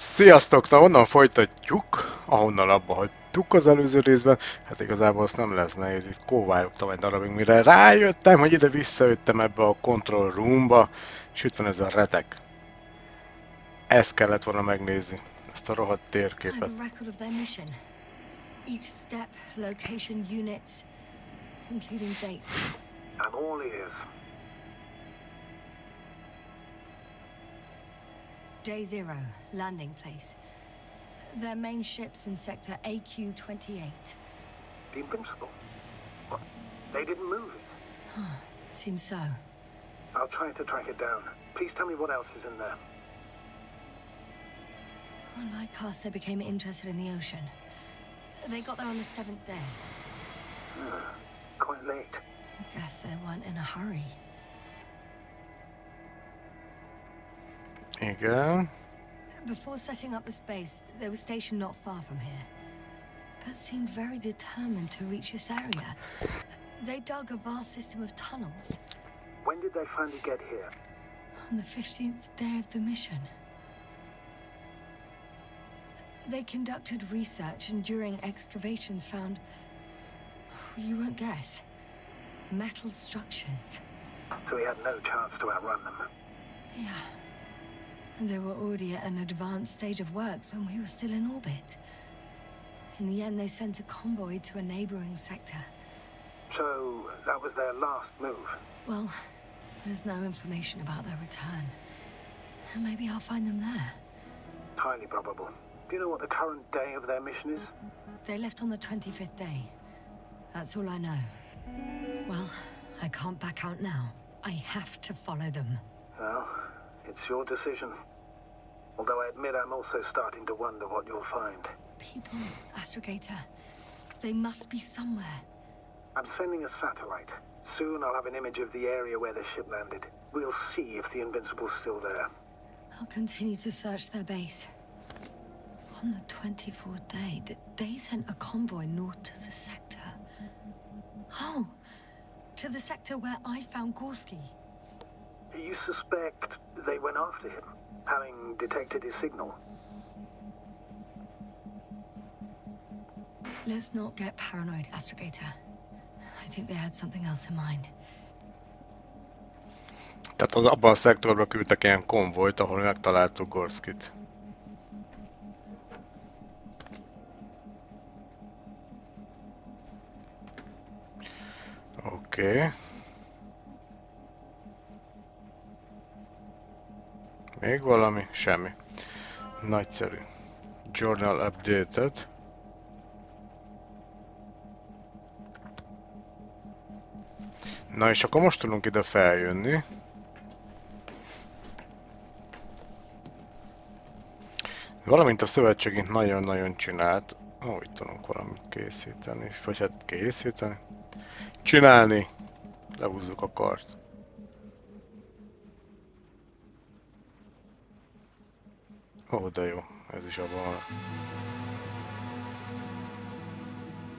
Sziasztok! Na onnan folytatjuk, ahonnan abba hagytuk az előző részben. Hát igazából azt nem lesz nehéz, itt kóvályogtam egy darabig, mire rájöttem, hogy ide visszajöttem ebbe a control roomba, és itt van ez a retek. Ezt kellett volna megnézni, ezt a rohadt térképet. Each step, location, units, including dates. I'm all ears. Day 0, landing place. Their main ship's in sector AQ-28. The Invincible? What? They didn't move it? Seems so. I'll try to track it down. Please tell me what else is in there. Well, Lycasa became interested in the ocean. They got there on the 7th day. Quite late. Guess they weren't in a hurry. Igen. Before setting up this base, they were stationed not far from here, but seemed very determined to reach this area. They dug a vast system of tunnels. When did they finally get here? On the 15th day of the mission. They conducted research and during excavations found, you won't guess, metal structures. So we had no chance to outrun them. Yeah. And they were already at an advanced stage of works when we were still in orbit. In the end, they sent a convoy to a neighboring sector. So that was their last move? Well, there's no information about their return. Maybe I'll find them there. Highly probable. Do you know what the current day of their mission is? They left on the 25th day. That's all I know. Well, I can't back out now. I have to follow them. Well, it's your decision. Although I admit I'm also starting to wonder what you'll find. People, Astrogator. They must be somewhere. I'm sending a satellite. Soon I'll have an image of the area where the ship landed. We'll see if the Invincible's still there. I'll continue to search their base. On the 24th day, they sent a convoy north to the sector. Oh, to the sector where I found Gorski. You suspect they went after him, having detected his signal? Let's not get paranoid, Astrogator. I think they had something else in mind. Tehát abban a szektorban küldtek ilyen konvojt, ahol megtaláltuk Gorskit. Oké. Még valami? Semmi. Nagyszerű. Journal updated. Na és akkor most tudunk ide feljönni. Valamint a szövetségünk nagyon-nagyon csinált. Ó, itt tudunk valamit készíteni. Vagy hát készíteni. Csinálni! Lehúzzuk a kart. Ó, de jó. Ez is abban van.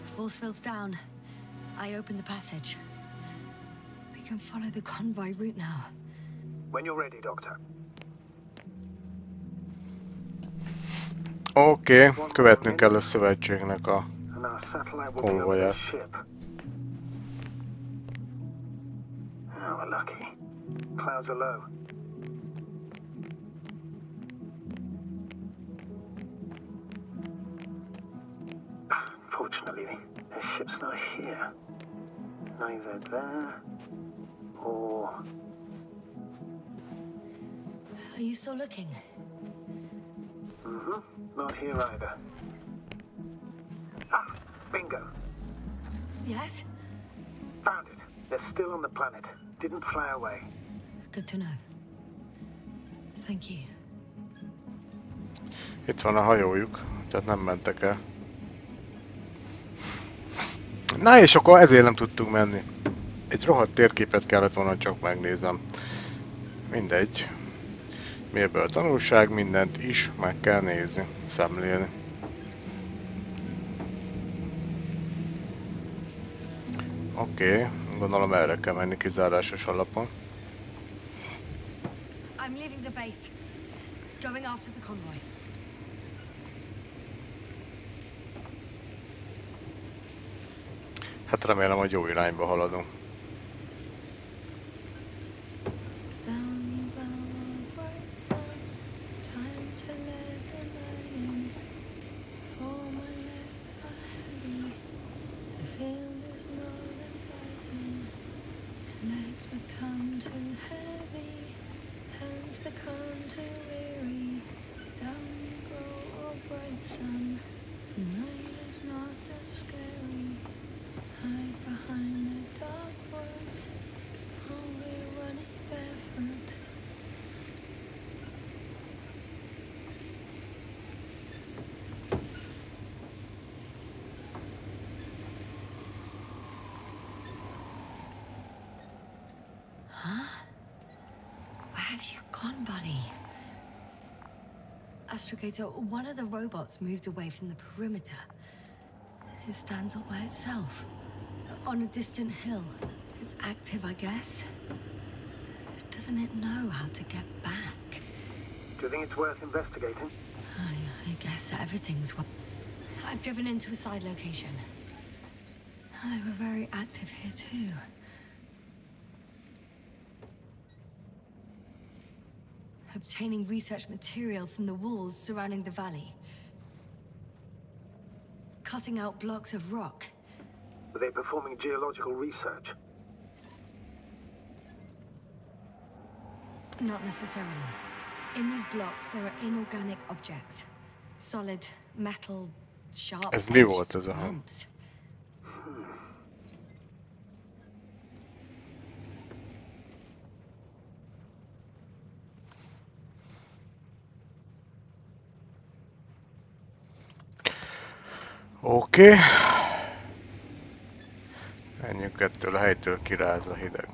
Force field's down. I opened the passage. We can follow the convoy route now. When you're ready, Doctor. Oké, követnünk kell a szövetségnek a konvoját. Oh, we're lucky. Clouds are low. Fortunately, the ship's not here. Neither there or... Are you still looking? Mm-hmm. Not here either. Ah, bingo. Yes? Found it. They're still on the planet. Didn't fly away. Good to know. Thank you. Itt van a hajójuk, tehát nem mentek el. Na és akkor ezért nem tudtunk menni. Egy rohadt térképet kellett volna, csak megnézem. Mindegy. Miből tanulság, mindent is meg kell nézni, szemlélni. Oké, gondolom erre kell menni kizárásos alapon. I'm leaving the base. Going after the convoy. Hát remélem, hogy jó irányba haladunk. Astrogator, one of the robots moved away from the perimeter. It stands all by itself, on a distant hill. It's active, I guess. Doesn't it know how to get back? Do you think it's worth investigating? I guess everything's... I've driven into a side location. They were very active here, too. Obtaining research material from the walls surrounding the valley. Cutting out blocks of rock. Were they performing geological research? Not necessarily. In these blocks, there are inorganic objects. Solid, metal, sharp lumps. Oké. Menjünk ettől a helytől, kiráz a hideg.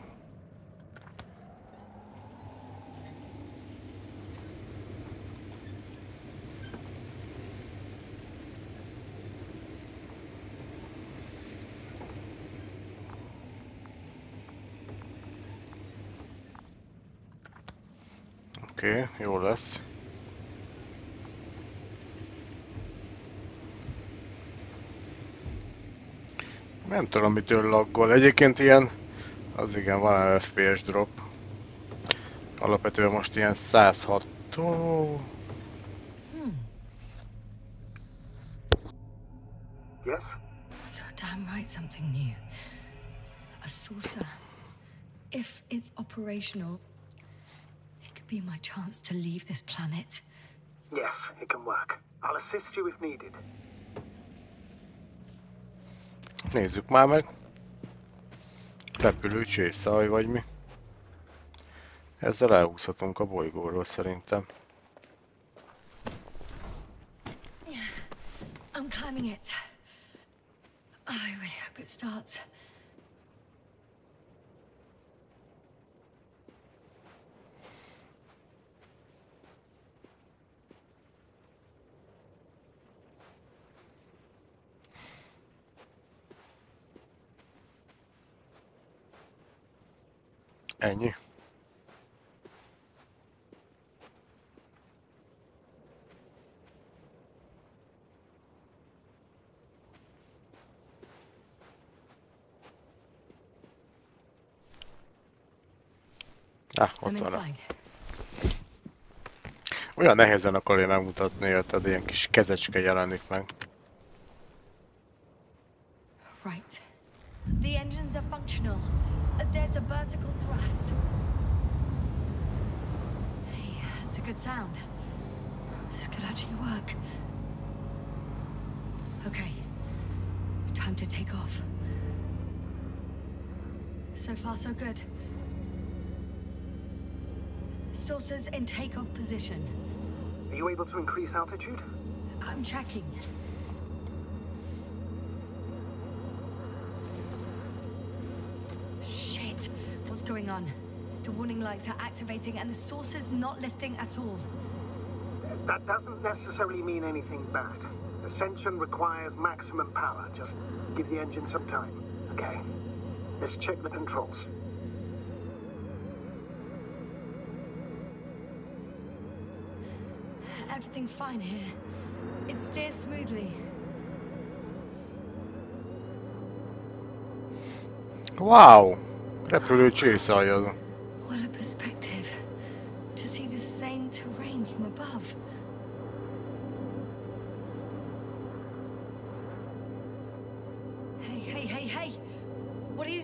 Oké, jó lesz. Nem tudom, mitől laggol. Egyébként ilyen... Az igen, van a FPS drop. Alapvetően most ilyen 106... Yes? You're damn right, something new. A saucer. If it's operational, it could be my chance to leave this planet. Yes, it can work. I'll assist you if needed. Nézzük már meg. Repülő csészaj vagy mi. Ezzel elhúzhatunk a bolygóról szerintem. I'm climbing it. I really hope it starts. Ennyi. Ott van. Olyan nehezen akarja megmutatni, érted, ilyen kis kezecske jelenik meg. Right. The engines are functional. There's a vertical thrust. Hey, that's a good sound. This could actually work. Okay. Time to take off. So far, so good. Saucers in takeoff position. Are you able to increase altitude? I'm checking. Shit! What's going on? The warning lights are activating and the saucer's not lifting at all. That doesn't necessarily mean anything bad. Ascension requires maximum power. Just give the engine some time, okay? Let's check the controls. Everything's fine here. It steers smoothly. Wow! Repülő csészalja. What a perspective. To see the same terrain from above. Hey. What are you...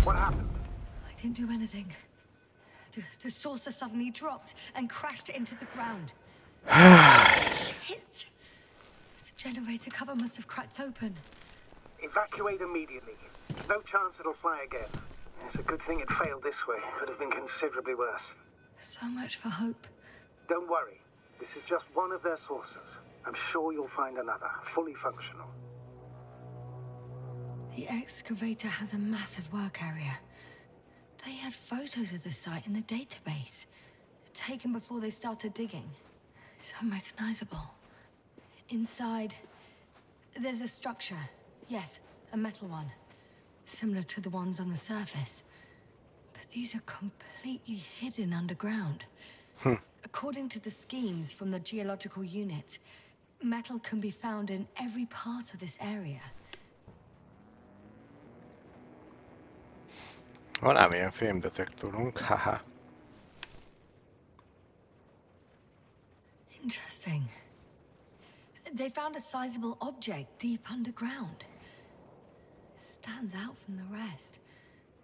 What happened? I didn't do anything. The saucer suddenly dropped and crashed into the ground. Shit! The generator cover must have cracked open. Evacuate immediately. No chance it'll fly again. It's a good thing it failed this way. Could have been considerably worse. So much for hope. Don't worry. This is just one of their sources. I'm sure you'll find another, fully functional. The excavator has a massive work area. They had photos of the site in the database, taken before they started digging. It's unrecognizable. Inside, there's a structure. Yes, a metal one. Similar to the ones on the surface. But these are completely hidden underground. According to the schemes from the geological unit, metal can be found in every part of this area. Van ám ilyen fémdetektorunk, haha. Interesting. They found a sizable object deep underground. Stands out from the rest.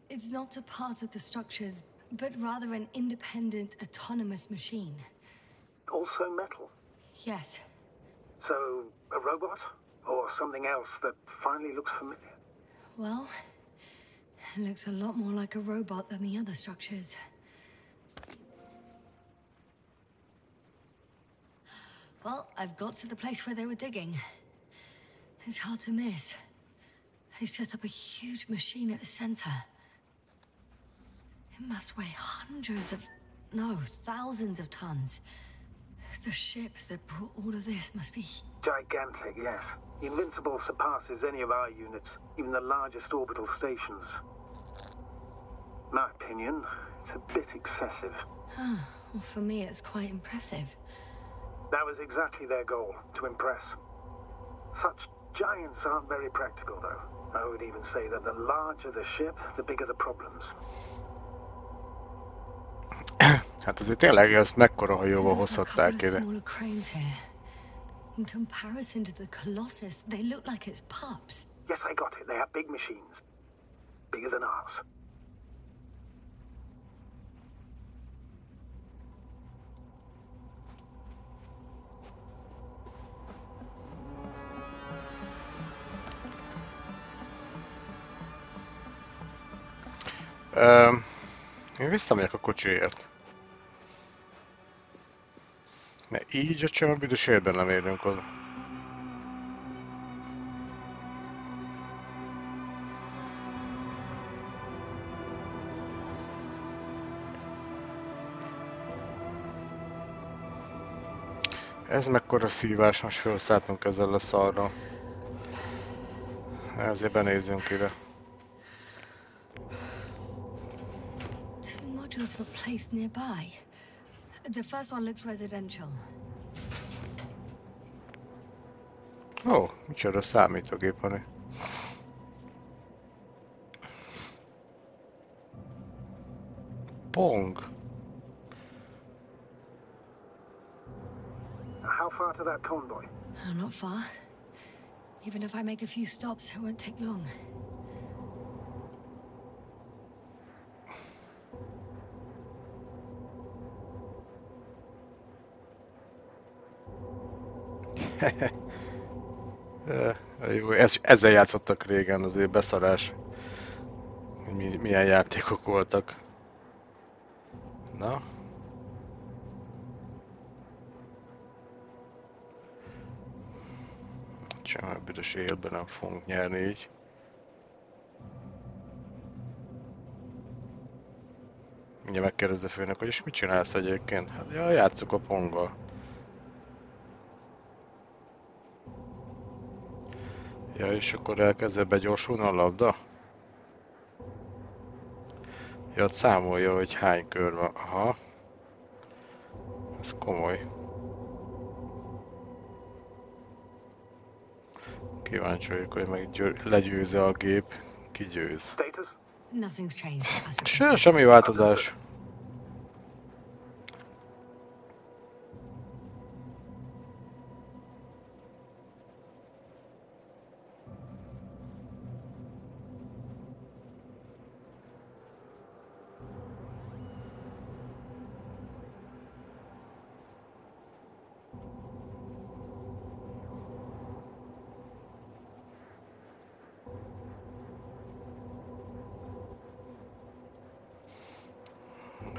It's not a part of the structures, but rather an independent, autonomous machine. Also metal. Yes. So, a robot? Or something else that finally looks familiar? Well, it looks a lot more like a robot than the other structures. Well, I've got to the place where they were digging. It's hard to miss. They set up a huge machine at the center. It must weigh thousands of tons. The ship that brought all of this must be... Gigantic, yes. The Invincible surpasses any of our units, even the largest orbital stations. My opinion, it's a bit excessive. Well, for me, it's quite impressive. That was exactly their goal, to impress. Such giants aren't very practical, though. I would even say that the larger the ship, the bigger the problems. Hát azért tényleg ezt mekkora hajóval There's also a hozhatták couple of ide. smaller cranes here. In comparison to the Colossus, they look like it's pups. Yes, I got it. They have big machines. Bigger than ours. Én visszamegyek a kocsiért. Mert így a csomó büdös életben nem érünk oda. Ez mekkora szívás, most felszálltunk ezzel a szarral. Ezért benézzünk ide. Two modules were placed nearby. The first one looks residential. Ó, micsoda számítógép van. Pong. How far to that convoy? Not far. Even if I make a few stops, it won't take long. Jó, ezzel játszottak régen, azért beszarás. Hogy milyen játékok voltak. Na? Csak büdös életben nem fogunk nyerni így. Mindjárt megkérdezze főnök, hogy és mit csinálsz egyébként? Hát ja, játszok a ponggal. Ja, és akkor elkezdett begyorsulni a labda? Ja, ott számolja, hogy hány kör van. Aha. Ez komoly. Kíváncsi vagyok, hogy legyőzze a gép ki győz. Status? Nothing's changed. As reported. Semmi változás.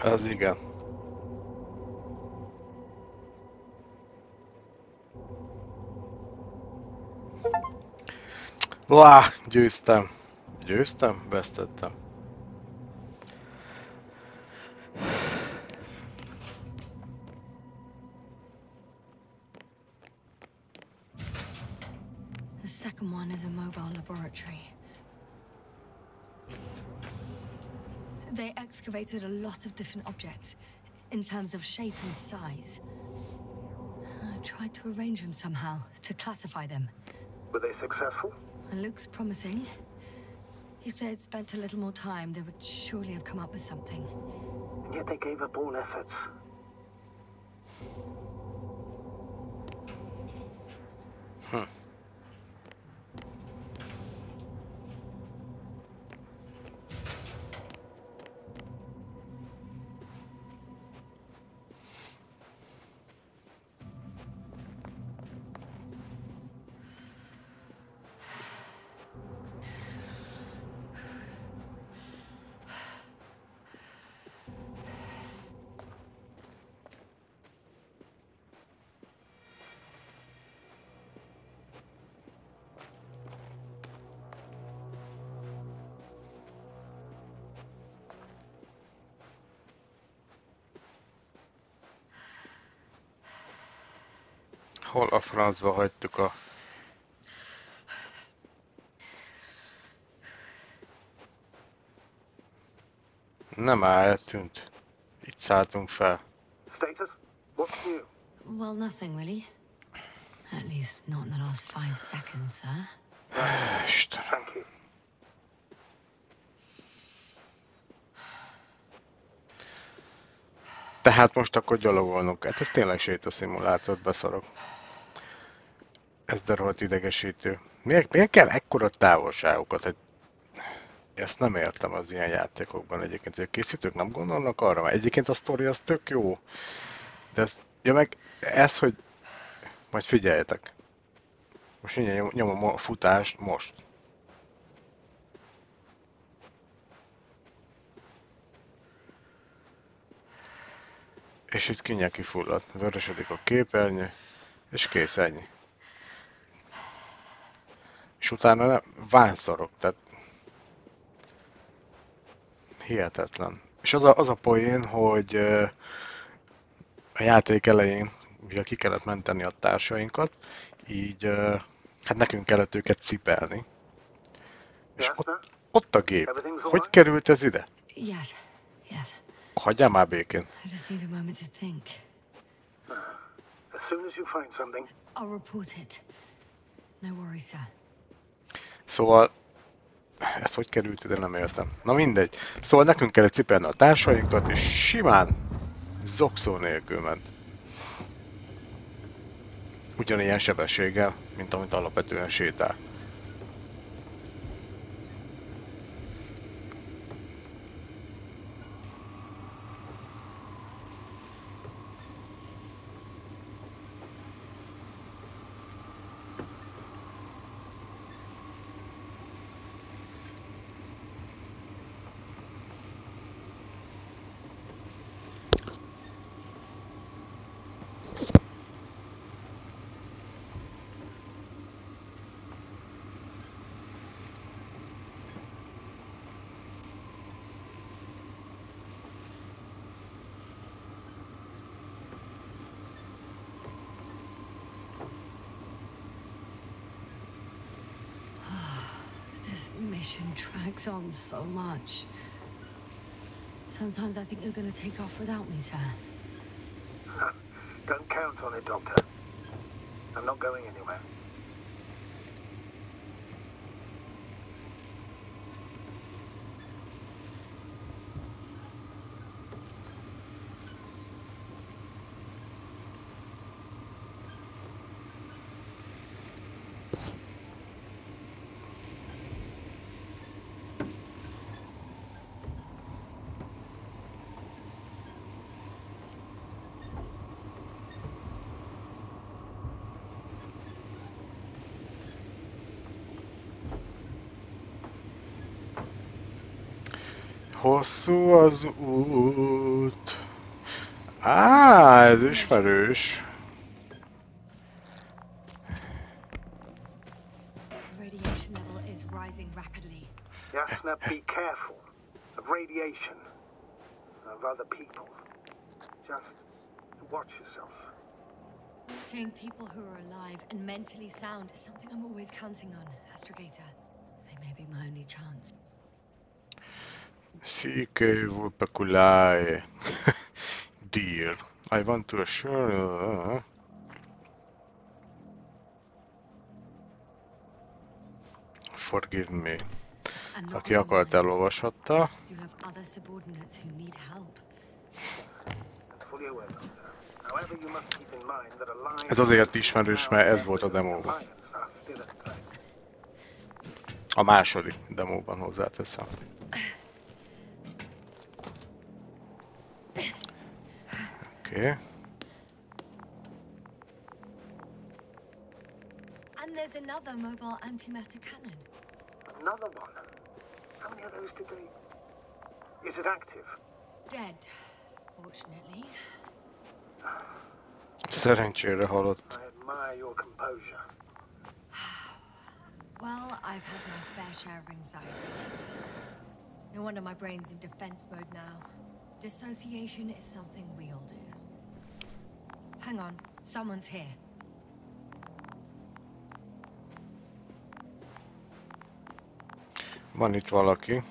Ez igen. Győztem. Győztem? Vesztettem. The second one is a mobile laboratory. They excavated a lot of different objects in terms of shape and size. I tried to arrange them somehow to classify them. Were they successful? It looks promising. If they had spent a little more time, they would surely have come up with something. And yet they gave up all efforts. Hol a francba hagytuk a... Nem áll, eltűnt. Itt szálltunk fel. Status? What's new? Well, nothing really. At least not in the last 5 seconds, sir. Isten. Thank you. Tehát most akkor gyalogolnunk. Hát ez tényleg sétaszimulátor, beszarok. Ez de rohadt idegesítő. Miért kell ekkora távolságokat? Hát ezt nem értem az ilyen játékokban egyébként, hogy a készítők nem gondolnak arra, mert egyébként a sztori az tök jó. De ez, ja meg ez, hogy majd figyeljetek. Most mindjárt nyomom a futást most. És itt kinyel kifullad. Vörösödik a képernyő, és kész, ennyi. És utána nem, ványszarok, tehát hihetetlen. És az a poén, hogy a játék elején ugye ki kellett menteni a társainkat, így hát nekünk kellett őket cipelni. És ott a gép. Hogy került ez ide? Yes, yes. Hagyjál már békén. I just need a moment to think. As soon as you find something. I'll report it. No worries, sir. Szóval, ez hogy került ide, nem értem. Na mindegy. Szóval nekünk kellett cipelni a társainkat, és simán zokszó nélkül ment. Ugyanilyen sebességgel, mint amit alapvetően sétál. This mission drags on so much. Sometimes I think you're going to take off without me, sir. Don't count on it, Doctor. I'm not going anywhere. Hosszú az út. Á, ez ismerős. Radiation level is rising rapidly. Yes, now be careful of radiation, of other people. Just watch yourself. Seeing people who are alive and mentally sound is something I'm always counting on, Astrogator. They may be my only chance. Sike vulpeculae. Dear, I want to assure... Forgive me. Aki akart, elolvashatta. You have other subordinates who need help. Fully aware of that. However, you must keep in mind that alliance Ez azért ismerős, mert ez volt a demóban. are still at play. A második demóban hozzáteszem. Oké. And there's another mobile antimatter cannon. Another one. How many of those did they... Is it active? Dead, fortunately. Szerencsére halott. I admire your composure. Well, I've had my fair share of anxiety. No wonder my brain's in defense mode now. Dissociation is something we all do. Hang on, someone's here. Van itt valaki.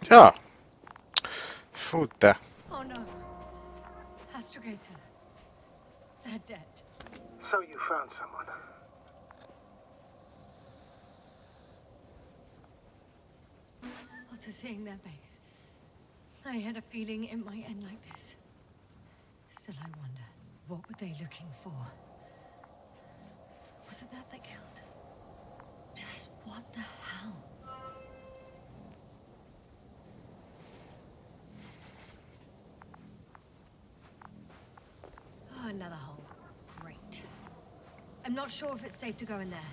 Ja! Fú, te! Oh no. Astrogator. They're dead. So you found someone. After seeing their base, I had a feeling it might end like this. Still, I wonder, what were they looking for? Was it that they killed? Just what the hell? Oh, another hole. Great. I'm not sure if it's safe to go in there.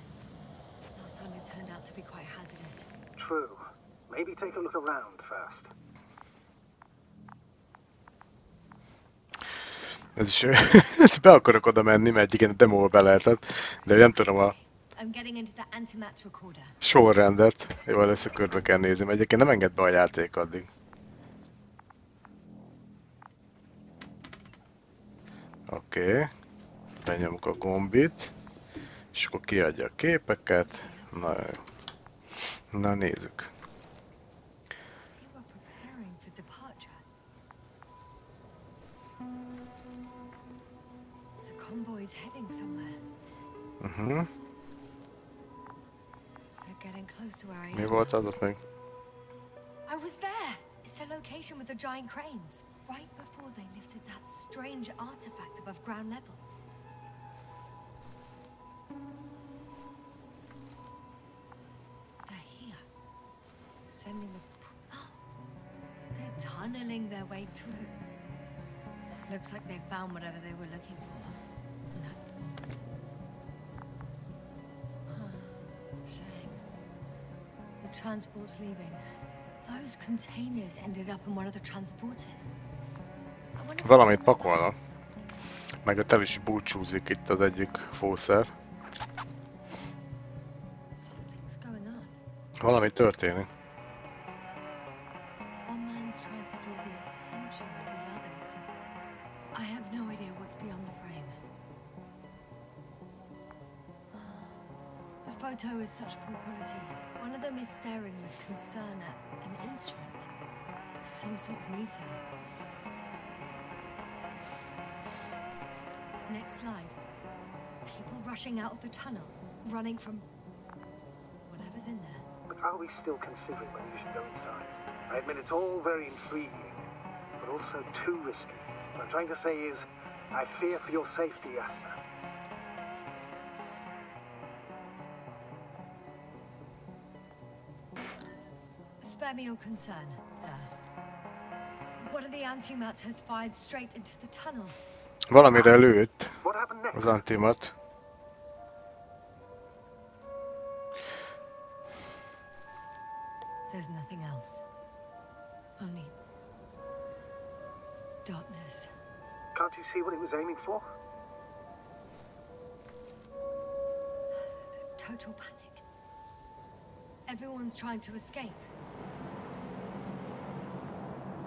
Last time it turned out to be quite hazardous. True. Maybe take a look around first. Ez is... be akarok oda menni, mert igen, a demóba be lehetett, de nem tudom a I'm getting into the antimatter recorder. sorrendet. Jó, először körbe kell nézni, mert egyébként nem enged be a játék addig. Oké. Benyomok a gombit, és akkor kiadja a képeket. Na jó. Na nézzük. They were preparing for departure. The convoy's heading somewhere. They're getting close to where I Mi am. volt az ott még? I was there! It's the location with the giant cranes. Right before they lifted that strange artifact above ground level. They're here. Sending a... Oh! They're tunneling their way through. Looks like they found whatever they were looking for. No. Shame. The transport's leaving. Those containers ended up in one of the transporters. I wonder if Valamit it's- pakolnak. Meg ott el is búcsúzik itt az egyik fószer. Something's going on. Valami történik. One man's trying to such poor quality. One of them is staring with concern at an instrument. Some sort of meter. Next slide. People rushing out of the tunnel, running from whatever's in there. But are we still considering whether you should go inside? I admit it's all very intriguing, but also too risky. What I'm trying to say is, I fear for your safety, Yasna. Spare me your concern, sir. One of the antimat has fired straight into the tunnel. Valamire lőtt What happened next? az antimat. There's nothing else. Only darkness. Can't you see what it was aiming for? Total panic. Everyone's trying to escape.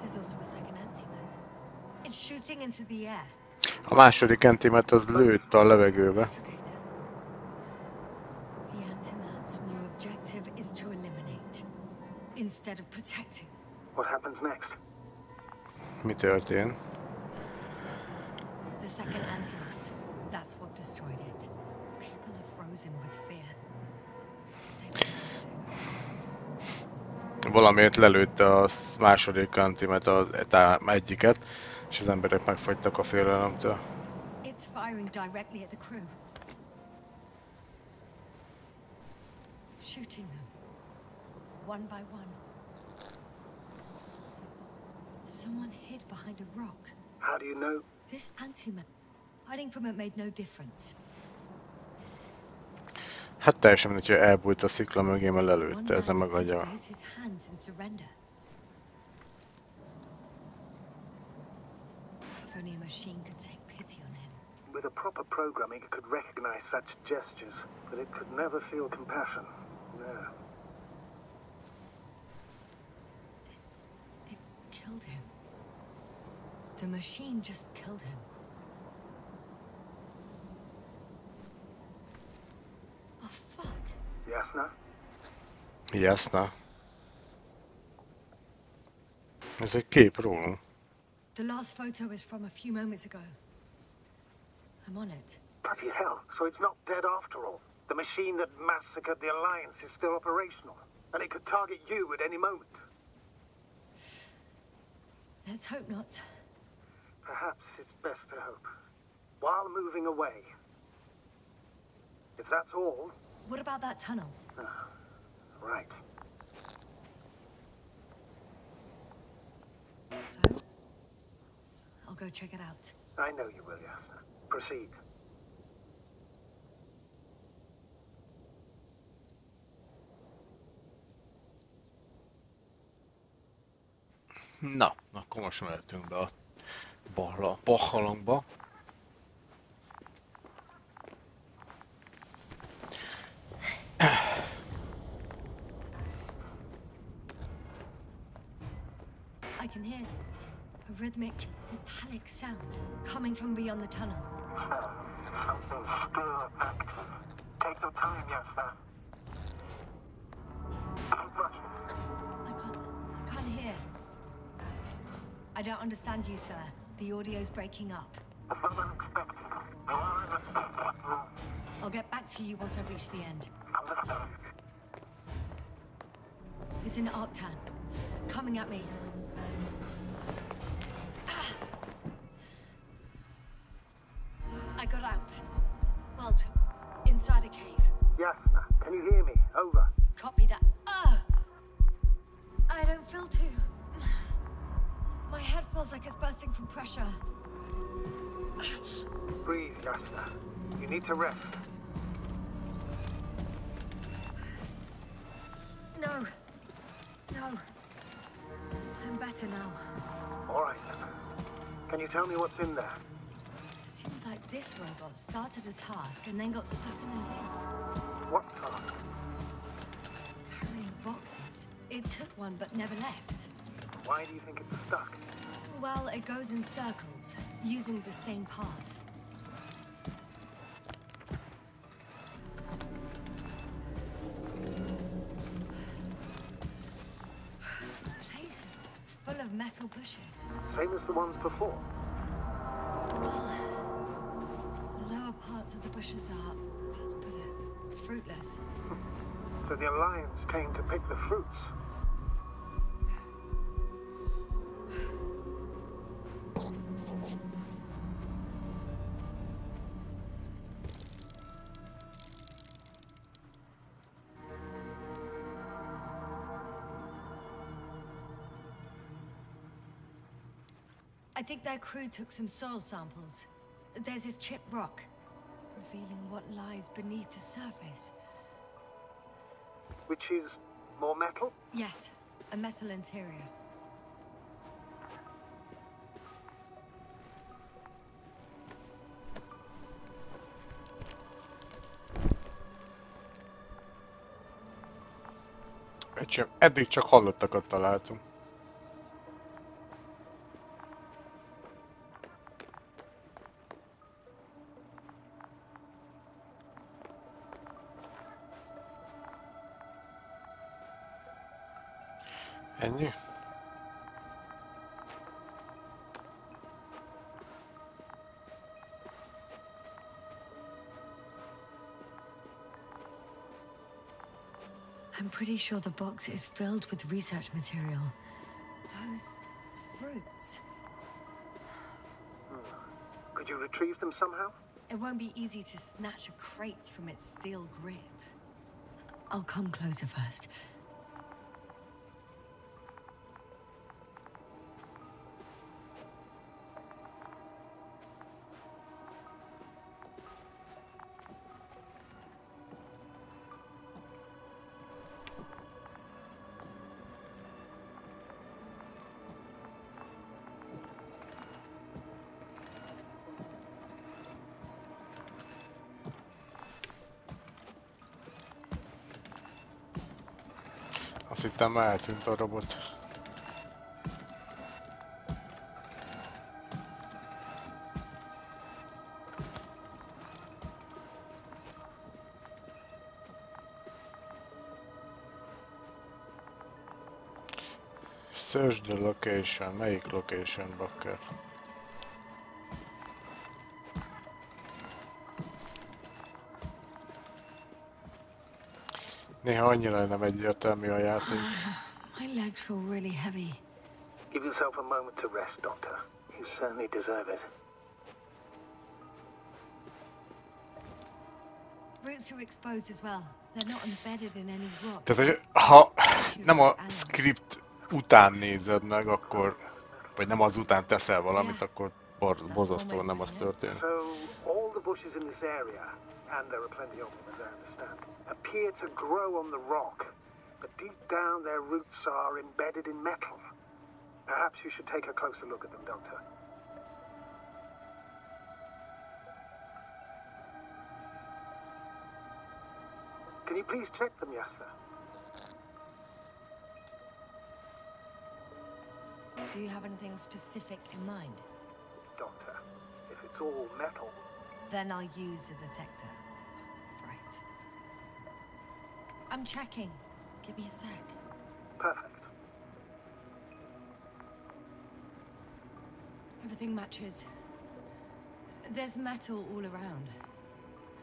There's also a second antimat. It's shooting into the air. A második antimat az lőtt a levegőbe. The antimat's new objective is to eliminate, instead of protecting. What happens next? Mi történt? The second antimat, that's what destroyed it. People are frozen with fear. They don't know what to do. Valamiért lelőtte a második antimat az egyiket, és az emberek megfagytak a félelemtől. It's firing directly at the crew. Shooting them. One by one. Someone hid behind a rock. How do you know? This antimat. Hiding from it made no difference. Hát teljesen mindegy, hogy elbújt a szikla mögé, mert One lelőtte, ezzel man megadja. just raised his hands in surrender. If only a machine could take pity on him. With a proper programming, it could recognize such gestures, but it could never feel compassion. No. It killed him. The machine just killed him. Oh, fuck. Yasna? Jasna. Ez egy kép rólunk. The last photo is from a few moments ago. I'm on it. Bloody hell, so it's not dead after all. The machine that massacred the Alliance is still operational, and it could target you at any moment. Let's hope not. Perhaps it's best to hope. While moving away. If that's all, What about that tunnel? right. So? I'll go check it out. I know you will, Yasna. Proceed. Na, akkor most mehetünk be a bachalangba. I can hear a rhythmic, metallic sound coming from beyond the tunnel. Something still active. Take your time, Yasna. Keep rushing. I can't hear. I don't understand you, sir. The audio's breaking up. It's not unexpected. You are in a separate room. I'll get back to you once I reach the end. Understood. It's in Arctan. Coming at me. I got out. Well, inside a cave. Yasna, can you hear me? Over. Copy that. I don't feel too. My head feels like it's bursting from pressure. Breathe, Yasna. You need to rest. No. No. I'm better now. All right. Can you tell me what's in there? Seems like this robot started a task and then got stuck in a loop. What task? Carrying boxes. It took one but never left. Why do you think it's stuck? Well, it goes in circles, using the same path. of metal bushes. Same as the ones before. Well, the lower parts of the bushes are, how to put it, fruitless. So the Alliance came to pick the fruits. I think their crew took some soil samples. There's this chipped rock, revealing what lies beneath the surface. Which is more metal? Yes, a metal interior. Eddig csak hallottakat találtunk. Ennyi? I'm pretty sure the box is filled with research material. Those fruits. Could you retrieve them somehow? It won't be easy to snatch a crate from its steel grip. I'll come closer first. Azt hittem eltűnt a robot. Search the location. Melyik location, bakker? Néha annyira nem egyértelmű a játék. My legs feel really heavy. Give yourself a moment to rest, Doctor. You certainly deserve it. Roots are exposed as well. They're not embedded in any rock. Tehát, hogy ha nem a script után nézed meg, akkor, vagy nem az után teszel valamit, akkor borzasztóan nem az történik. So, all the bushes in this area, and there are plenty of them as I understand, appear to grow on the rock, but deep down their roots are embedded in metal. Perhaps you should take a closer look at them, Doctor. Can you please check them, Yasta? Do you have anything specific in mind? Doctor, if it's all metal... Then I'll use a detector. Right. I'm checking. Give me a sec. Perfect. Everything matches. There's metal all around.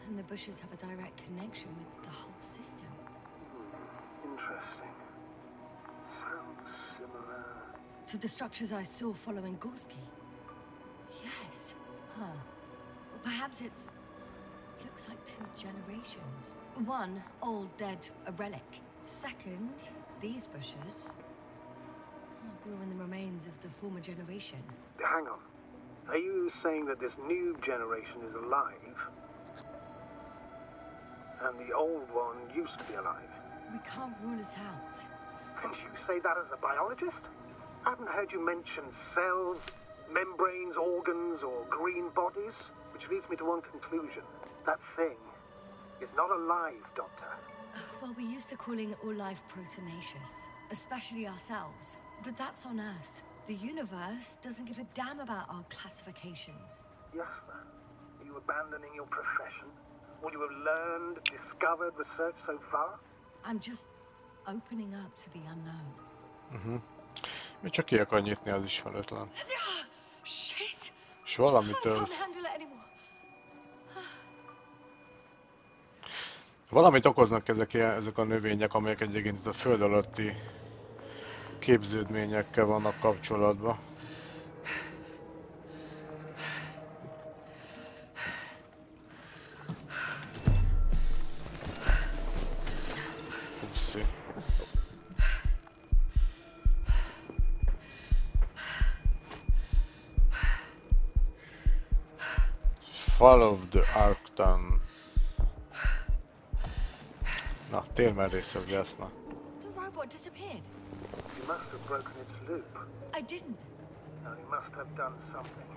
And the bushes have a direct connection with the whole system. Interesting. Sounds similar... To the structures I saw following Gorski. Yes. Huh. Well, perhaps it's... looks like two generations. One, old, dead, a relic. Second, these bushes grew in the remains of the former generation. Hang on. Are you saying that this new generation is alive? And the old one used to be alive? We can't rule it out. And you say that as a biologist? I haven't heard you mention cells, membranes, organs, or green bodies, which leads me to one conclusion. That thing is not alive, Doctor. Well, we used to calling all life proteinaceous, especially ourselves. But that's on Earth. The universe doesn't give a damn about our classifications. Yes, sir. Are you abandoning your profession? All you have learned, discovered, researched so far? I'm just opening up to the unknown. Még csak ki akar nyitni az ismeretlen. Shit! És I valamitől... can't handle it anymore. Valamit okoznak ezek a növények, amelyek egyébként a föld alatti képződményekkel vannak kapcsolatban. Upsi. Fall of the Arctan. Na, térmerészek Jászna. The robot disappeared. You must have broken its loop. I didn't. Now, you must have done something.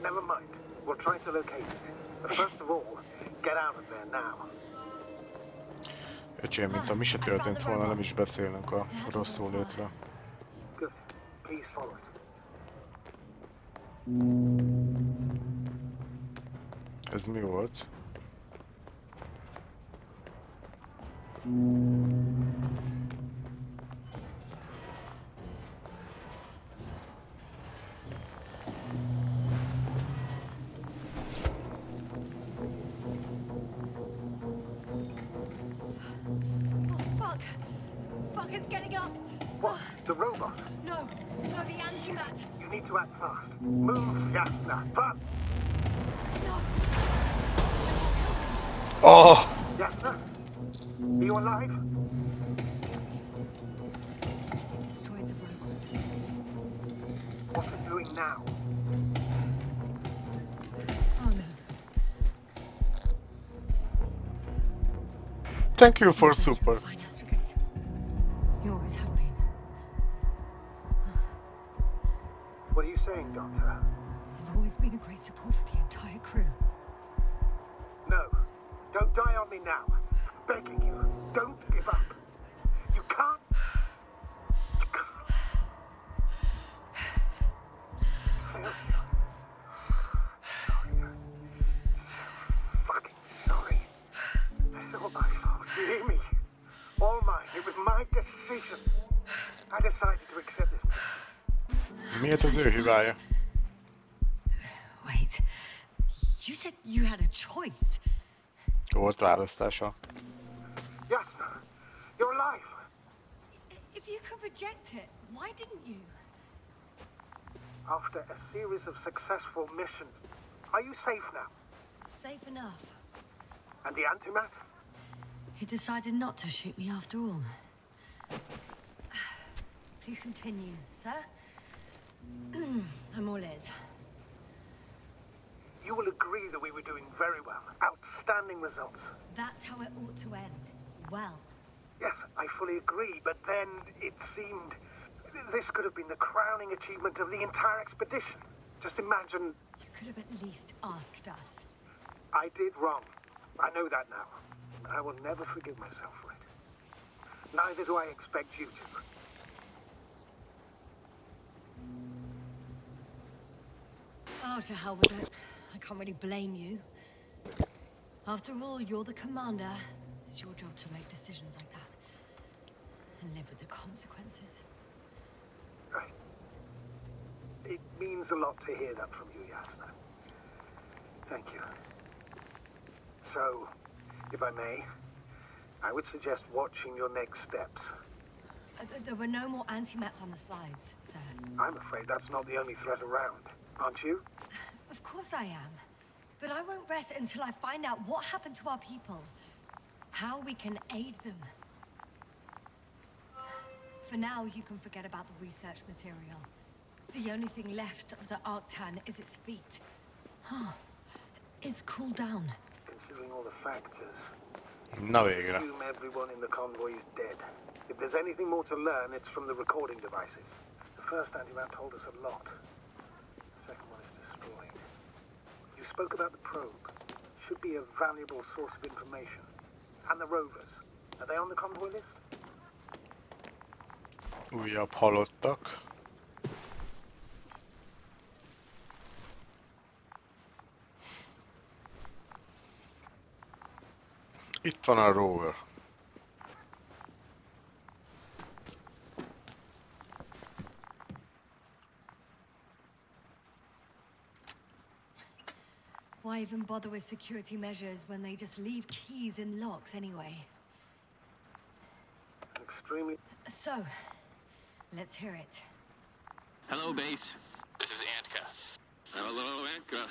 Never mind. We'll try to locate it. But first of all, get out of there now. Öcsém, mint ha mi se történt volna, nem is beszélünk a rosszul létről. Good. Please follow it. Ez mi volt? Fuck, it's getting up. What? The robot? No, the antimat. You need to act fast. Move, Yasna. But No. Oh! Yasna? Are you alive? It destroyed the robot. What's it doing now? Oh no. Thank you for super. Fine astrogate. You always have been. What are you saying, Doctor? You've always been a great support for the entire crew. No. Don't die on me now. I'm begging you. Don't give up. You can't. You can't. Failure. Sorry. So fucking sorry. It's all my fault. You hear me? All mine. It was my decision. I decided to accept this. Miért az ő hibája? Wait. You said you had a choice. Volt választása. Yasna, you're alive. If you could reject it, why didn't you? After a series of successful missions, are you safe now? Safe enough. And the antimat? He decided not to shoot me after all. Please continue, sir. I'm all ears. You will agree that we were doing very well. Outstanding results. That's how it ought to end. Well. Yes, I fully agree, but then it seemed this could have been the crowning achievement of the entire expedition. Just imagine... You could have at least asked us. I did wrong. I know that now. I will never forgive myself for it. Neither do I expect you to. Oh, to hell with it. I can't really blame you. After all, you're the commander. It's your job to make decisions like that. And live with the consequences. Right. It means a lot to hear that from you, Yasna. Thank you. So, if I may, I would suggest watching your next steps. There were no more antimats on the slides, sir. I'm afraid that's not the only threat around, aren't you? Of course I am. But I won't rest until I find out what happened to our people. How we can aid them. For now, you can forget about the research material. The only thing left of the Arctan is its feet. Huh. It's cooled down. Considering all the factors, Na végre. assume everyone in the convoy is dead. If there's anything more to learn, it's from the recording devices. The first antimat told us a lot. The second one is destroyed. You spoke about the probe. Should be a valuable source of information. And the rovers. Are they on the convoy list? Újabb halottak. Itt van a rover. Why even bother with security measures when they just leave keys in locks anyway? Extremely... So, let's hear it. Hello, base. This is Antka. Hello, Antka.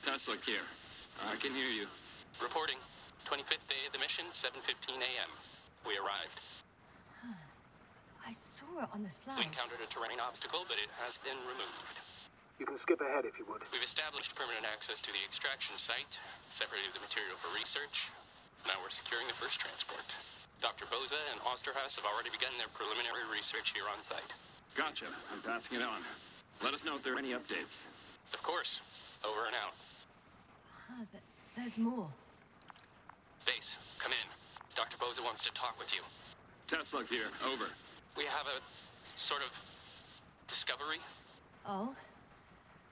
Tesla here. I can hear you. Reporting. 25th day of the mission, 7:15 a.m. We arrived. I saw it on the slides. We encountered a terrain obstacle, but it has been removed. You can skip ahead if you would. We've established permanent access to the extraction site, separated the material for research. Now we're securing the first transport. Dr. Boza and Osterhaus have already begun their preliminary research here on site. Gotcha. I'm passing it on. Let us know if there are any updates. Of course. Over and out. There's more. Base, come in. Dr. Boza wants to talk with you. Tesla here. Over. We have a sort of discovery. Oh?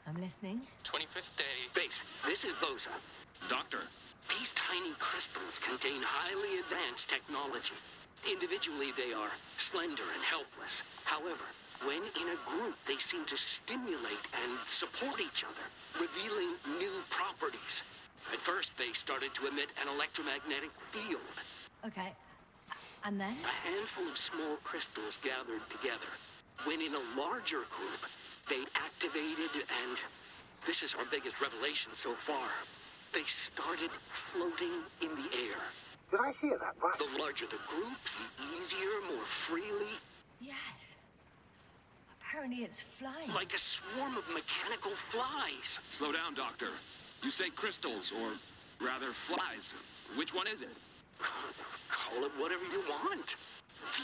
I'm listening. 25th day. Base, this is Boza. Doctor. These tiny crystals contain highly advanced technology. Individually, they are slender and helpless. However, when in a group, they seem to stimulate and support each other, revealing new properties. At first, they started to emit an electromagnetic field. Okay. And then? A handful of small crystals gathered together. When in a larger group, they activated and... this is our biggest revelation so far. They started floating in the air. Did I hear that right? The larger the group, the easier, more freely. Yes. Apparently it's flying. Like a swarm of mechanical flies. Slow down, Doctor. You say crystals, or rather flies. Which one is it? Call it whatever you want.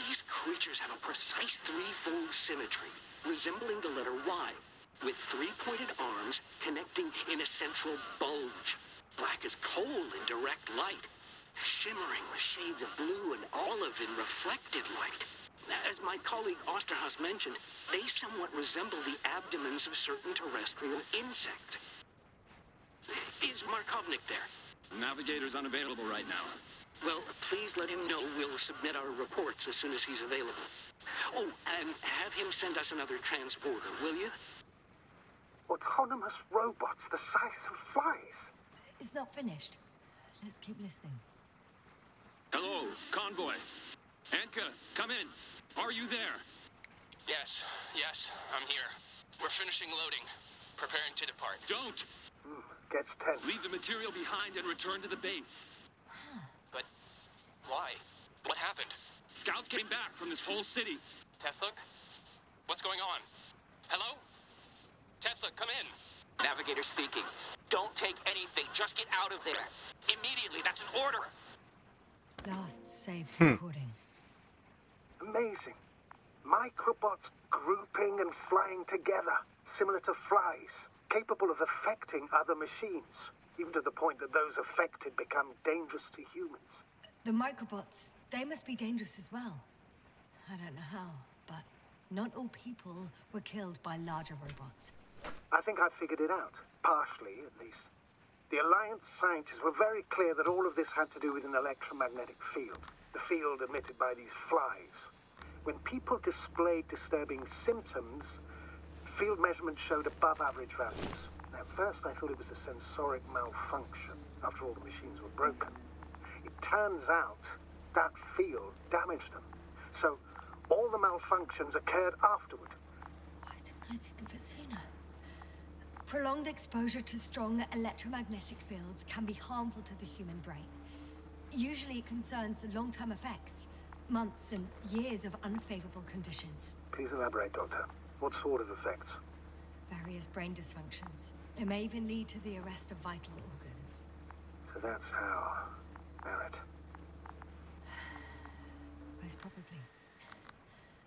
These creatures have a precise threefold symmetry, resembling the letter Y, with three-pointed arms connecting in a central bulge. Black as coal in direct light, shimmering with shades of blue and olive in reflected light. As my colleague Osterhaus mentioned, they somewhat resemble the abdomens of certain terrestrial insects. Is Markovnik there? Navigator's unavailable right now. Well, please let him know we'll submit our reports as soon as he's available. Oh, and have him send us another transporter, will you? Autonomous robots the size of flies. It's not finished. Let's keep listening. Hello, convoy. Antka, come in. Are you there? Yes, I'm here. We're finishing loading. Preparing to depart. Don't! Gets tense. Leave the material behind and return to the base. But why? What happened? Scouts came back from this whole city. Tesla? What's going on? Hello? Tesla, come in. Navigator speaking. Don't take anything. Just get out of there. Immediately. That's an order. Last saved recording. Amazing. Microbots grouping and flying together, similar to flies, capable of affecting other machines, even to the point that those affected become dangerous to humans. The microbots, they must be dangerous as well. I don't know how, but not all people were killed by larger robots. I think I figured it out, partially at least. The Alliance scientists were very clear that all of this had to do with an electromagnetic field, the field emitted by these flies. When people displayed disturbing symptoms, field measurements showed above average values. At first I thought it was a sensoric malfunction, after all the machines were broken. It turns out that field damaged them. So all the malfunctions occurred afterward. Why didn't I think of it sooner? Prolonged exposure to strong electromagnetic fields can be harmful to the human brain. Usually it concerns long-term effects, months and years of unfavorable conditions. Please elaborate, Doctor. What sort of effects? Various brain dysfunctions. It may even lead to the arrest of vital organs. So that's how... Barrett. Most probably.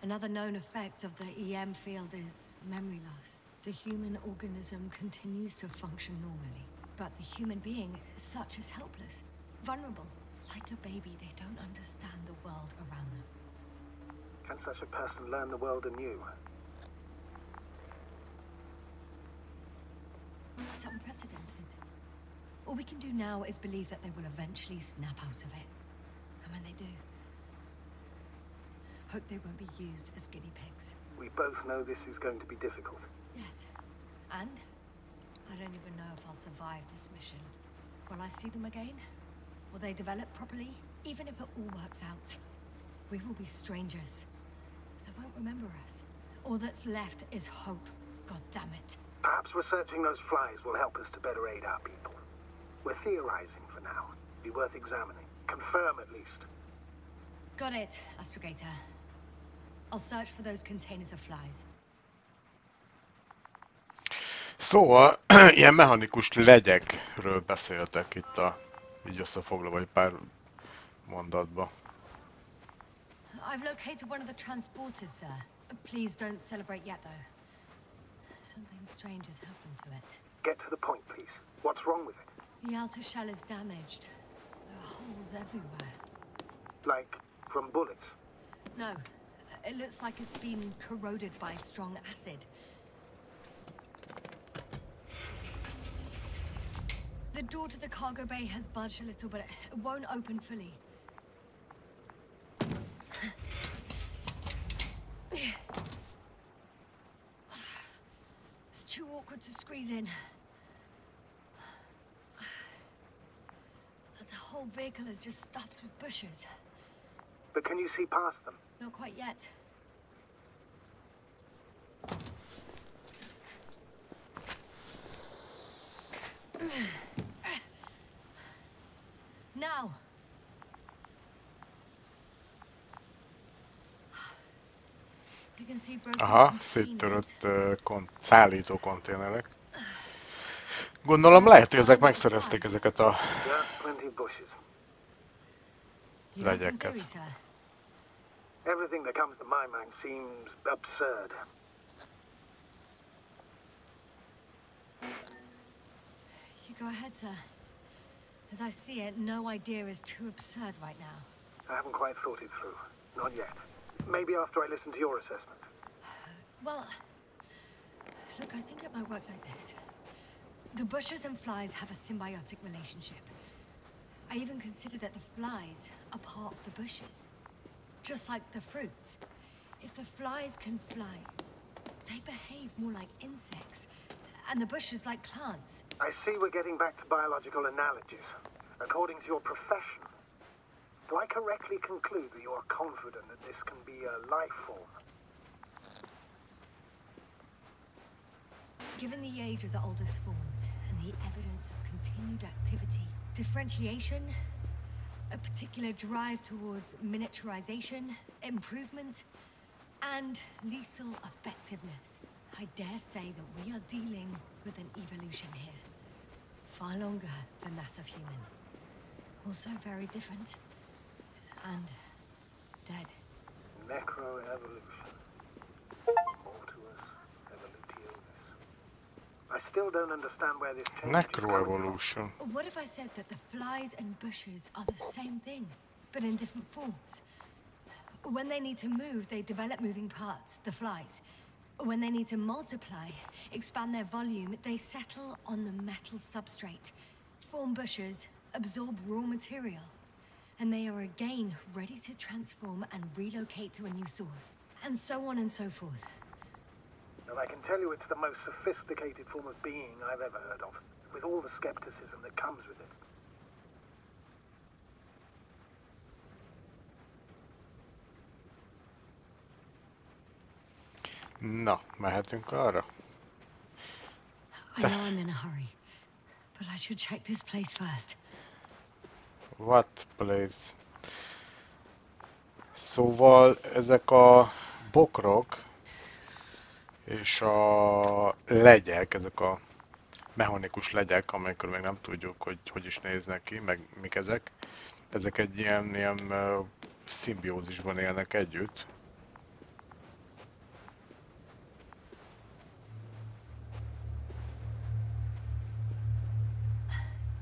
Another known effect of the EM field is memory loss. The human organism continues to function normally, but the human being as such is helpless, vulnerable. Like a baby, they don't understand the world around them. Can such a person learn the world anew? It's unprecedented. All we can do now is believe that they will eventually snap out of it. And when they do, hope they won't be used as guinea pigs. We both know this is going to be difficult. Yes. And I don't even know if I'll survive this mission. Will I see them again? Will they develop properly? Even if it all works out, we will be strangers. They won't remember us. All that's left is hope. God damn it. Perhaps researching those flies will help us to better aid our people. We're theorizing for now. Be worth examining. Confirm at least. Got it, Astrogator. I'll search for those containers of flies. Szóval, ilyen mechanikus legyekről beszéltek itt így összefoglalva egy pár mondatba. I've located one of the transporters, sir. Please don't celebrate yet, though. Something strange has happened to it. Get to the point, please. What's wrong with it? The outer shell is damaged. There are holes everywhere. Like from bullets? No, it looks like it's been corroded by strong acid. The door to the cargo bay has budged a little, but it won't open fully. It's too awkward to squeeze in. The whole vehicle is just stuffed with bushes. But can you see past them? Not quite yet. Now. You can see broken Aha, containers. széttörött szállító konténerek. Gondolom lehet, hogy ezek megszerezték ezeket a Yeah, plenty of bushes. You have some legyeket. theory, sir? Everything that comes to my mind seems absurd. You go ahead, sir. As I see it, no idea is too absurd right now. I haven't quite thought it through. Not yet. Maybe after I listen to your assessment. Well, look, I think it might work like this. The bushes and flies have a symbiotic relationship. I even consider that the flies are part of the bushes. Just like the fruits. If the flies can fly, they behave more like insects. And the bushes like plants. I see we're getting back to biological analogies. According to your profession, do I correctly conclude that you are confident that this can be a life form? Given the age of the oldest forms and the evidence of continued activity, differentiation, a particular drive towards miniaturization, improvement, and lethal effectiveness, I dare say that we are dealing with an evolution here. Far longer than that of human. Also very different. And dead. Necroevolution. Mortuus evolutionis. I still don't understand where this change is coming from. Necroevolution. What if I said that the flies and bushes are the same thing, but in different forms? When they need to move, they develop moving parts, the flies. When they need to multiply, expand their volume, they settle on the metal substrate, form bushes, absorb raw material, and they are again ready to transform and relocate to a new source, and so on and so forth. And I can tell you it's the most sophisticated form of being I've ever heard of, with all the skepticism that comes with it. Na, mehetünk arra? I know I'm in a hurry, but I should check this place first. What place? Szóval ezek a bokrok és a legyek, ezek a mechanikus legyek, amelyekről még nem tudjuk, hogy is néznek ki, meg mik ezek. Ezek egy ilyen szimbiózisban élnek együtt.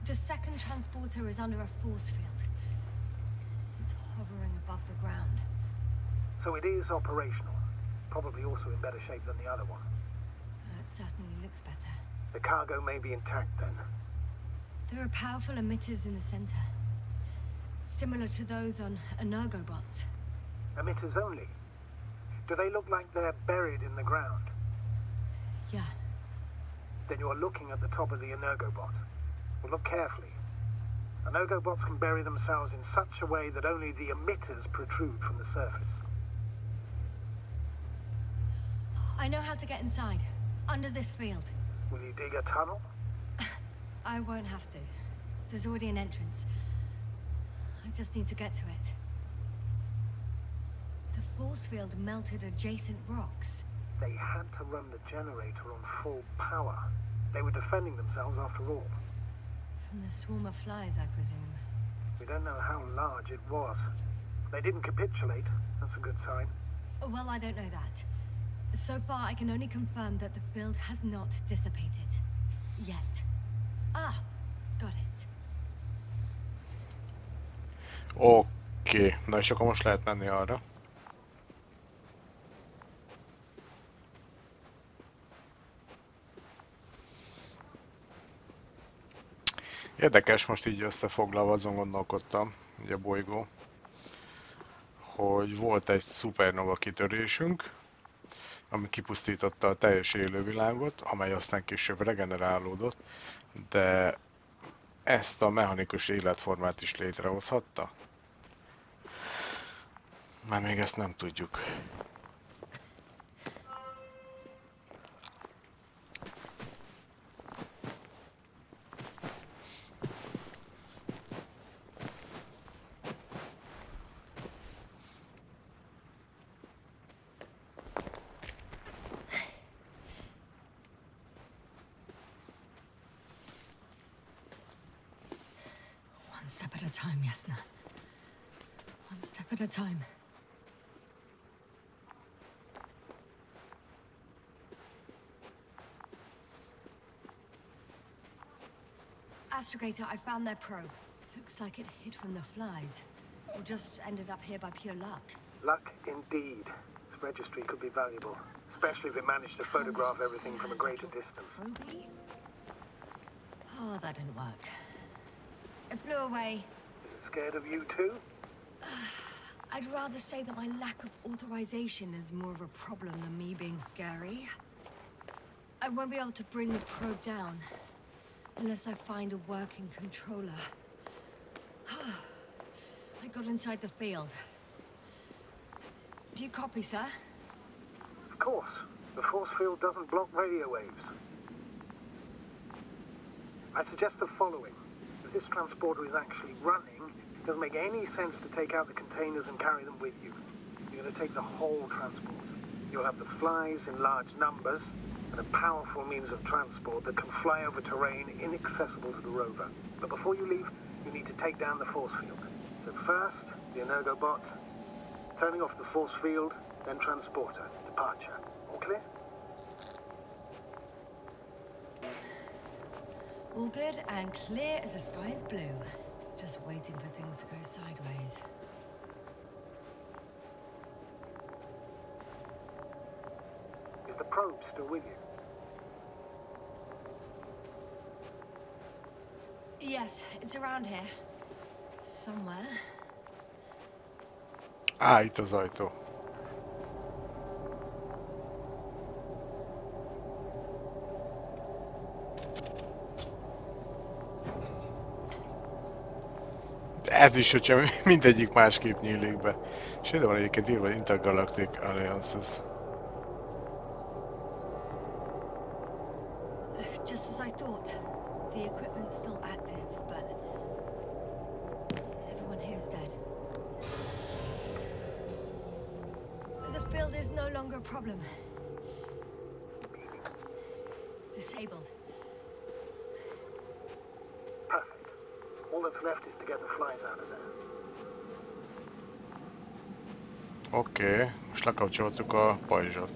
The second transporter is under a force field. It's hovering above the ground. So it is operational. Probably also in better shape than the other one. It certainly looks better. The cargo may be intact then. There are powerful emitters in the center, similar to those on Energobots. Emitters only. Do they look like they're buried in the ground? Yeah. then you're looking at the top of the Energobot. Well, look carefully. Energobots can bury themselves in such a way that only the emitters protrude from the surface. I know how to get inside. Under this field. Will you dig a tunnel? I won't have to. There's already an entrance. I just need to get to it. The force field melted adjacent rocks. They had to run the generator on full power. They were defending themselves after all. From the swarm of flies, I presume. We don't know how large it was. They didn't capitulate. That's a good sign. Well, I don't know that. So far, I can only confirm that the field has not dissipated. Yet. Ah, got it. Oké, na és akkor most lehet menni arra. Érdekes, most így összefoglalva azon gondolkodtam, ugye a bolygó, hogy volt egy szupernova kitörésünk, ami kipusztította a teljes élővilágot, amely aztán később regenerálódott, de ezt a mechanikus életformát is létrehozhatta? Már még ezt nem tudjuk. One step at a time, Yasna. One step at a time. Astrogator, I found their probe. Looks like it hid from the flies. Or just ended up here by pure luck. Luck indeed. This registry could be valuable, especially if it managed to photograph everything from a greater distance. Proby? Oh, that didn't work. It flew away. Is it scared of you too? I'd rather say that my lack of authorization is more of a problem than me being scary. I won't be able to bring the probe down unless I find a working controller. I got inside the field. Do you copy, sir? Of course. The force field doesn't block radio waves. I suggest the following. If this transporter is actually running, it doesn't make any sense to take out the containers and carry them with you. You're going to take the whole transport. You'll have the flies in large numbers, and a powerful means of transport that can fly over terrain inaccessible to the rover. But before you leave, you need to take down the force field. So first, the Energobot, turning off the force field, then transporter, departure. All clear? All good and clear as the sky is blue. Just waiting for things to go sideways. Is the probe still with you? Yes, it's around here. Somewhere. Á, itt az ajtó. Ez is, hogyha mindegyik másképp nyílik be. És ide van egyébként írva Intergalactic Alliances. Just as I thought. The equipment's still active, but everyone here's dead. The field is no longer a problem. Disabled. Perfect. All that's left is to get the flies out of there. Oké, most lekapcsoltuk a pajzsot.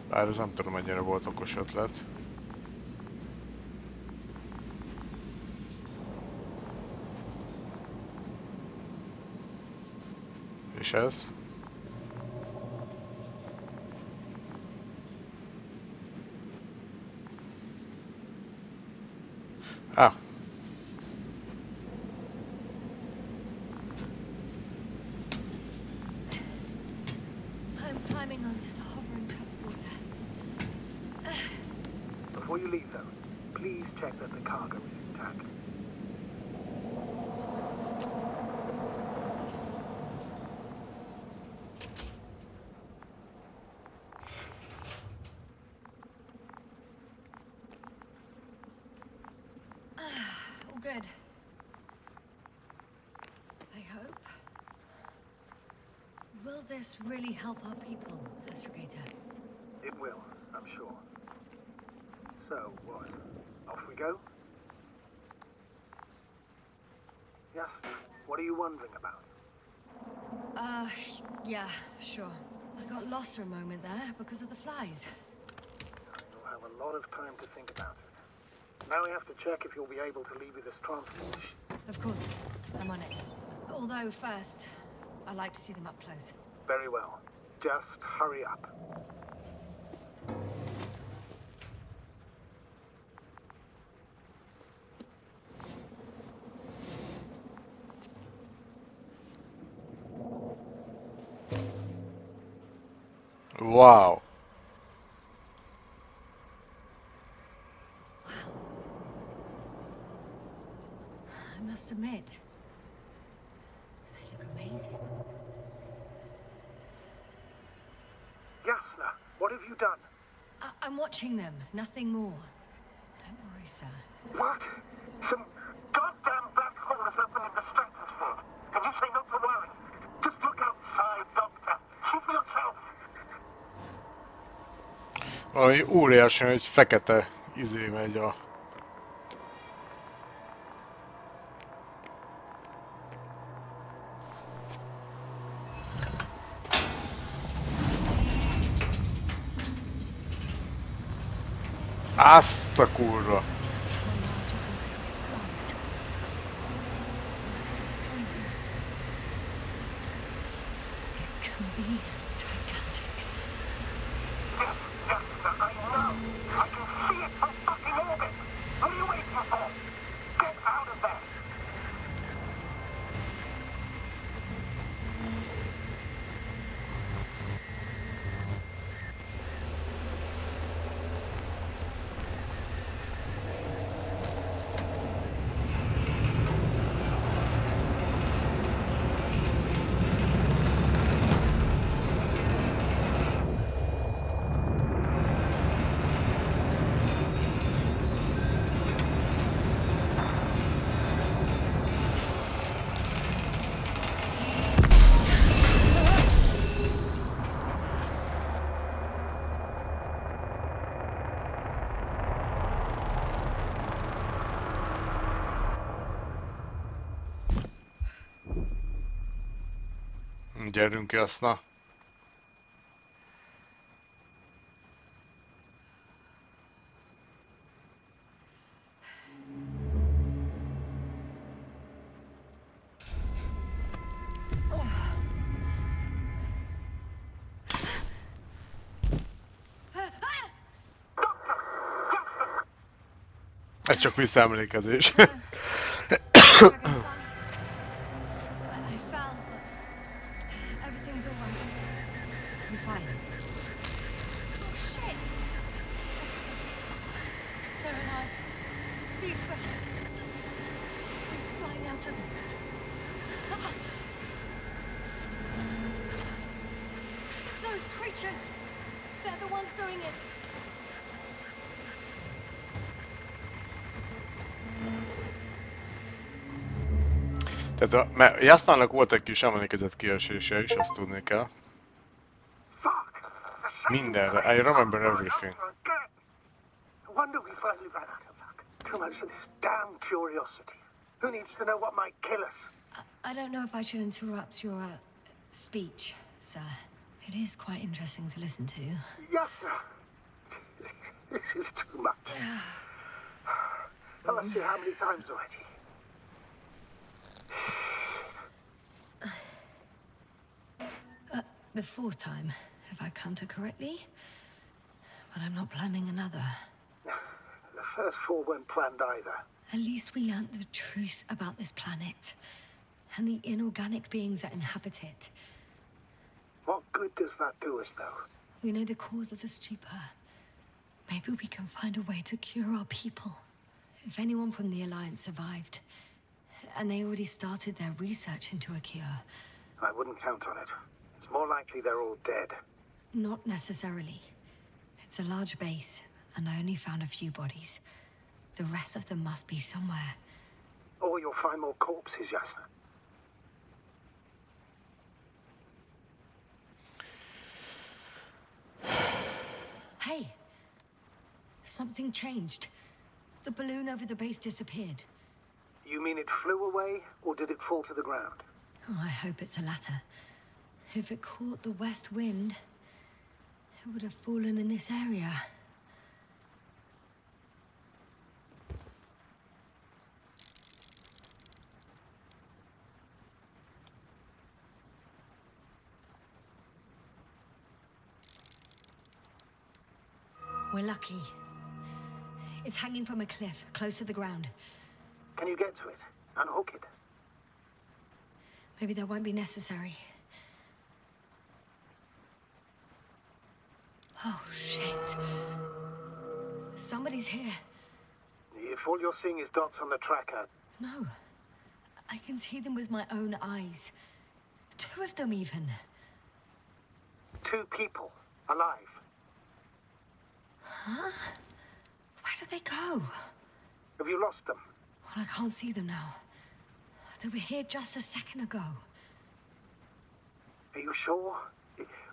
Bár ez nem tudom, mennyire volt okos ötlet. És ez? Ah. I'm climbing onto the hovering transporter. The Before you leave, though, please check that the cargo is intact. All good. I hope. Will this really help our people, Astrogator? It will, I'm sure. So, what? Off we go? Yes, what are you wondering about? Yeah, sure. I got lost for a moment there because of the flies. You'll have a lot of time to think about it. Now we have to check if you'll be able to leave with this transport. Of course, I'm on it. Although first, I'd like to see them up close. Very well. Just hurry up. Wow. I must admit, they look amazing. Yasna, what have you done? I'm watching them, nothing more. Don't worry, sir. What? Some goddamn black hole has opened in the stratosphere. And you say not to worry. Just look outside, Doctor. See for yourself. Valami óriási, hogy fekete izé megy a... Azt a kurva! Gyerünk, Jasna. Ez csak visszaemlékezés. Tehát mert Jasnának volt egy kis emlékezett kiesése is, azt tudni kell. Mindenre. I remember everything. Wonder we finally ran out of luck. Too much of this damn curiosity. Who needs to know what might kill us? I don't know if I should interrupt your speech, sir. It is quite interesting to listen to. Yes, sir. This is too much. Tell us how many times already. The fourth time, if I counted correctly. But I'm not planning another. The first four weren't planned either. At least we learnt the truth about this planet and the inorganic beings that inhabit it. What good does that do us, though? We know the cause of the stupor. Maybe we can find a way to cure our people. If anyone from the Alliance survived, and they already started their research into a cure. I wouldn't count on it. It's more likely they're all dead. Not necessarily. It's a large base, and I only found a few bodies. The rest of them must be somewhere. Or you'll find more corpses, Yasna. Hey! Something changed. The balloon over the base disappeared. You mean it flew away, or did it fall to the ground? Oh, I hope it's the latter. If it caught the west wind, it would have fallen in this area. We're lucky. It's hanging from a cliff, close to the ground. Can you get to it? Unhook it? Maybe that won't be necessary. Oh, shit. Somebody's here. If all you're seeing is dots on the tracker... No. I can see them with my own eyes. 2 of them, even. 2 people. Alive. Huh? Where did they go? Have you lost them? Well, I can't see them now. They were here just a second ago. Are you sure?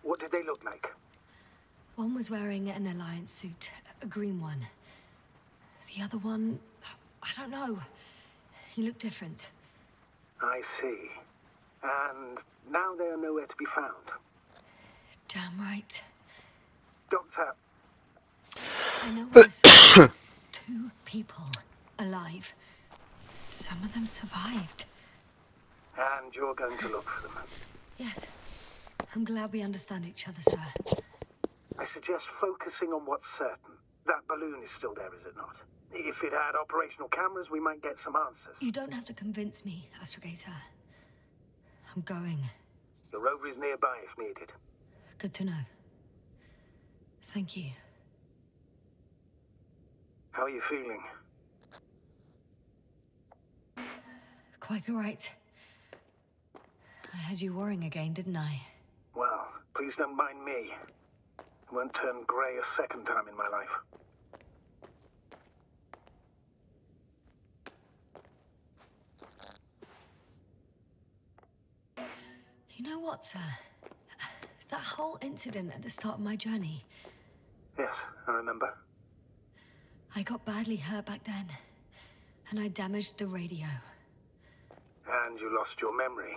What did they look like? One was wearing an Alliance suit, a green one. The other one, I don't know. He looked different. I see. And now they are nowhere to be found. Damn right. Doctor... I know there's 2 people alive. Some of them survived. And you're going to look for them? Yes. I'm glad we understand each other, sir. I suggest focusing on what's certain. That balloon is still there, is it not? If it had operational cameras, we might get some answers. You don't have to convince me, Astrogator. I'm going. The rover is nearby if needed. Good to know. Thank you. How are you feeling? Quite all right. I had you worrying again, didn't I? Well, please don't mind me. I won't turn grey a second time in my life. You know what, sir? That whole incident at the start of my journey. Yes, I remember. I got badly hurt back then, and I damaged the radio. And you lost your memory.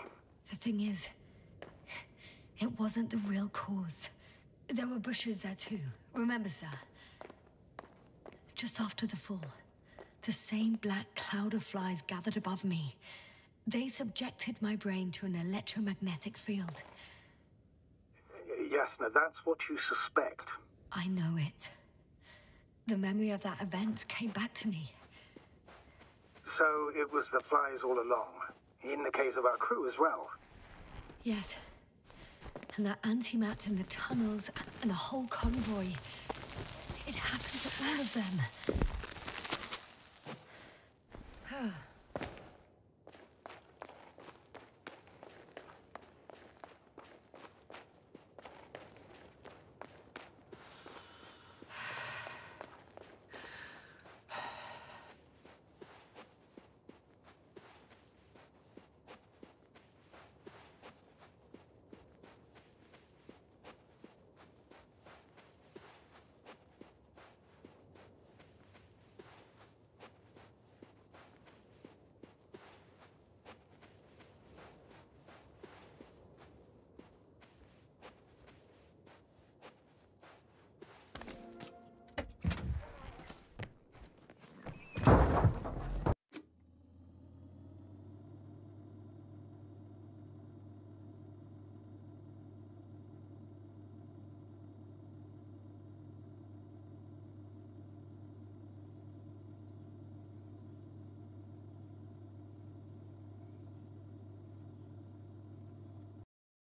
The thing is, it wasn't the real cause. There were bushes there too. Remember, sir? Just after the fall, the same black cloud of flies gathered above me. They subjected my brain to an electromagnetic field. Yasna, that's what you suspect. I know it. The memory of that event came back to me. So it was the flies all along, in the case of our crew as well. Yes. And that antimat in the tunnels and a whole convoy. It happened to all of them.